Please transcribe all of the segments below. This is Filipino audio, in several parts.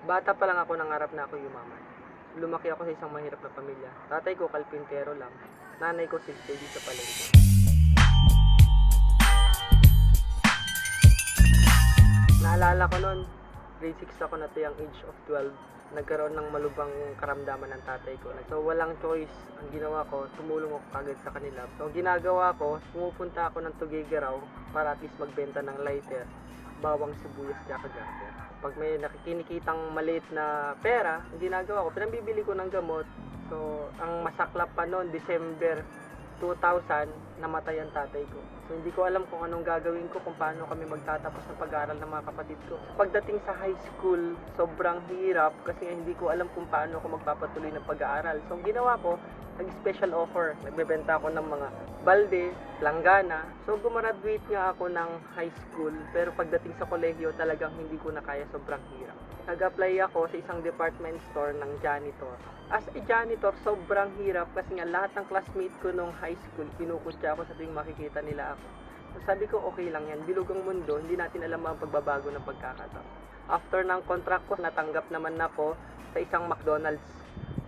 Bata pa lang ako nangarap na ako yumaman. Lumaki ako sa isang mahirap na pamilya. Tatay ko kalpintero lang. Nanay ko silsteady sa palengke. Naalala ko noon, grade 6 ako na to yung age of 12. Nagkaroon ng malubhang karamdaman ng tatay ko. So walang choice. Ang ginawa ko, tumulong ako kagad sa kanila. So ang ginagawa ko, pumupunta ako ng Tuguegarao para at least magbenta ng lighter, bawang sibuyas, tsaka garter. Pag may nakikinikitang maliit na pera, ang ginagawa ko, pinambibili ko ng gamot. So ang masaklap pa noon, December 2000, namatay ang tatay ko. So hindi ko alam kung anong gagawin ko, kung paano kami magtatapos ng pag-aaral ng mga kapatid ko. Pagdating sa high school, sobrang hirap kasi hindi ko alam kung paano ako magpapatuloy ng pag-aaral. So ang ginawa ko, nag-special offer. Nagbebenta ako ng mga balde, langgana. So gumraduate nga ako ng high school, pero pagdating sa kolehiyo talagang hindi ko na kaya, sobrang hirap. Nag-apply ako sa isang department store ng janitor. As a janitor, sobrang hirap kasi nga lahat ng classmate ko nung high school, kinukutya ako sa tuwing makikita nila ako. So sabi ko, okay lang yan, bilog ang mundo, hindi natin alam ang pagbabago ng pagkakataon. After ng contract ko, natanggap naman ako sa isang McDonald's.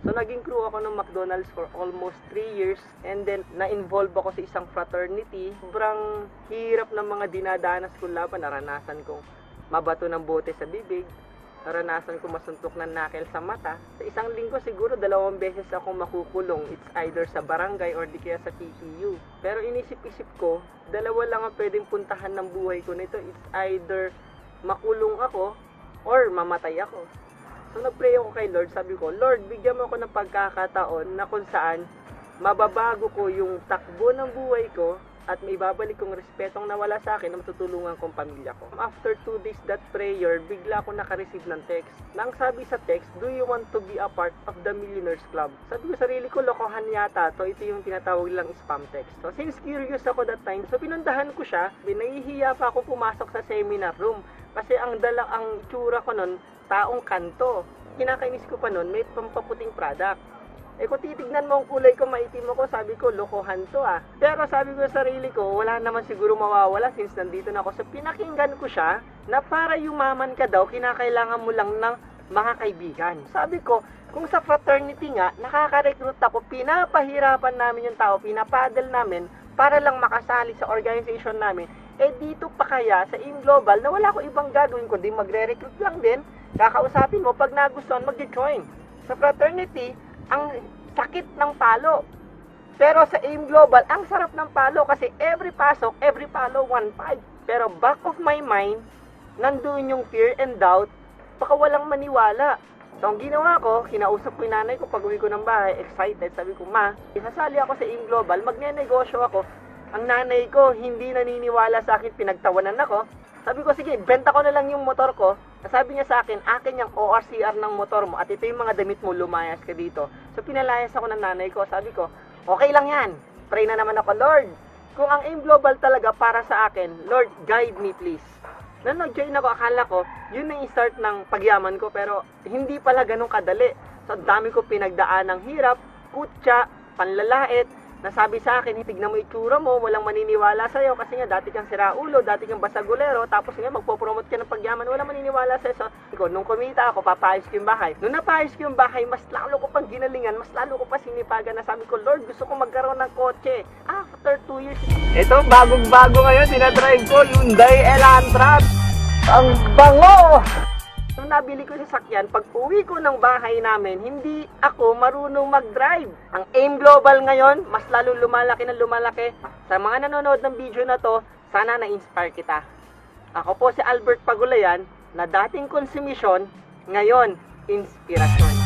So naging crew ako ng McDonald's for almost 3 years, and then na-involve ako sa isang fraternity. Sobrang hirap ng mga dinadanas ko laban. Naranasan kong mabato ng bote sa bibig, naranasan ko masuntok ng nakel sa mata. Sa isang linggo siguro 2 beses akong makukulong. It's either sa barangay or di kaya sa PTU. Pero inisip-isip ko, 2 lang ang pwedeng puntahan ng buhay ko nito. It's either makulong ako or mamatay ako. So nagpray ako kay Lord, sabi ko, Lord, bigyan mo ako ng pagkakataon na kung saan mababago ko yung takbo ng buhay ko at may babalik kong respetong nawala sa akin na matutulungan kong pamilya ko. After 2 days that prayer, bigla ako naka-receive ng text. Nang sabi sa text, do you want to be a part of the Millionaires Club? Sabi ko sarili ko, lokohan yata to. Ito yung tinatawag lang spam text. So since curious ako that time, so pinundahan ko siya. Nahihiya pa ako pumasok sa seminar room. Kasi ang itsura ko nun, taong kanto. Kinakainis ko pa nun, may pampaputing product. Kung titignan mo ang kulay ko, maitim ako, sabi ko, lokohan to ah. Pero sabi ko sa sarili ko, wala naman siguro mawawala since nandito na ako. So pinakinggan ko siya na para yumaman ka daw, kinakailangan mo lang ng mga kaibigan. Sabi ko, kung sa fraternity nga, nakaka-recruit ako, pinapahirapan namin yung tao, pinapaddle namin para lang makasali sa organization namin. Dito pa kaya sa AIM Global na wala ko ibang gagawin kundi magre-recruit lang din, kakausapin mo, pag nagustuhan, mag-join. Sa fraternity, ang sakit ng palo. Pero sa AIM Global, ang sarap ng palo kasi every pasok, every palo, 1.5. Pero back of my mind, nandun yung fear and doubt, baka walang maniwala. So ang ginawa ko, kinausap ko yung nanay ko pag uwi ko ng bahay, excited. Sabi ko, Ma, isasali ako sa AIM Global, magne-negosyo ako. Ang nanay ko, hindi naniniwala sa akin, pinagtawanan ako. Sabi ko, sige, benta ko na lang yung motor ko. Sabi niya sa akin, akin yung ORCR ng motor mo at ito yung mga damit mo, lumayas ka dito. So pinalayas ako ng nanay ko. Sabi ko, okay lang yan. Pray na naman ako, Lord. Kung ang AIM Global talaga para sa akin, Lord, guide me please. Nung nag-join ako, akala ko, yun na yung start ng pagyaman ko. Pero hindi pala ganun kadali. So dami ko pinagdaan ng hirap, kutya, panlalait. Nasabi sa akin, tignan mo itsura mo, walang maniniwala sa'yo kasi nga dati kang siraulo, dati kang basagulero, tapos nga magpo-promote ka ng pagyaman, walang maniniwala sa'yo. So, nung kumita ako, papayos ko yung bahay. Nung napayos ko yung bahay, mas lalo ko pang ginalingan, mas lalo ko pa sinipagan na sabi ko, Lord, gusto ko magkaroon ng kotse. After 2 years, ito, bagong-bago ngayon, sinadrive ko, Hyundai Elantra. Ang bango! Nung nabili ko sa sakyan, pag uwi ko ng bahay namin, hindi ako marunong mag-drive. Ang AIM Global ngayon, mas lalo lumalaki na lumalaki. Sa mga nanonood ng video na to, sana na-inspire kita. Ako po si Albert Pagulayan, na dating konsumisyon, ngayon, inspirasyon.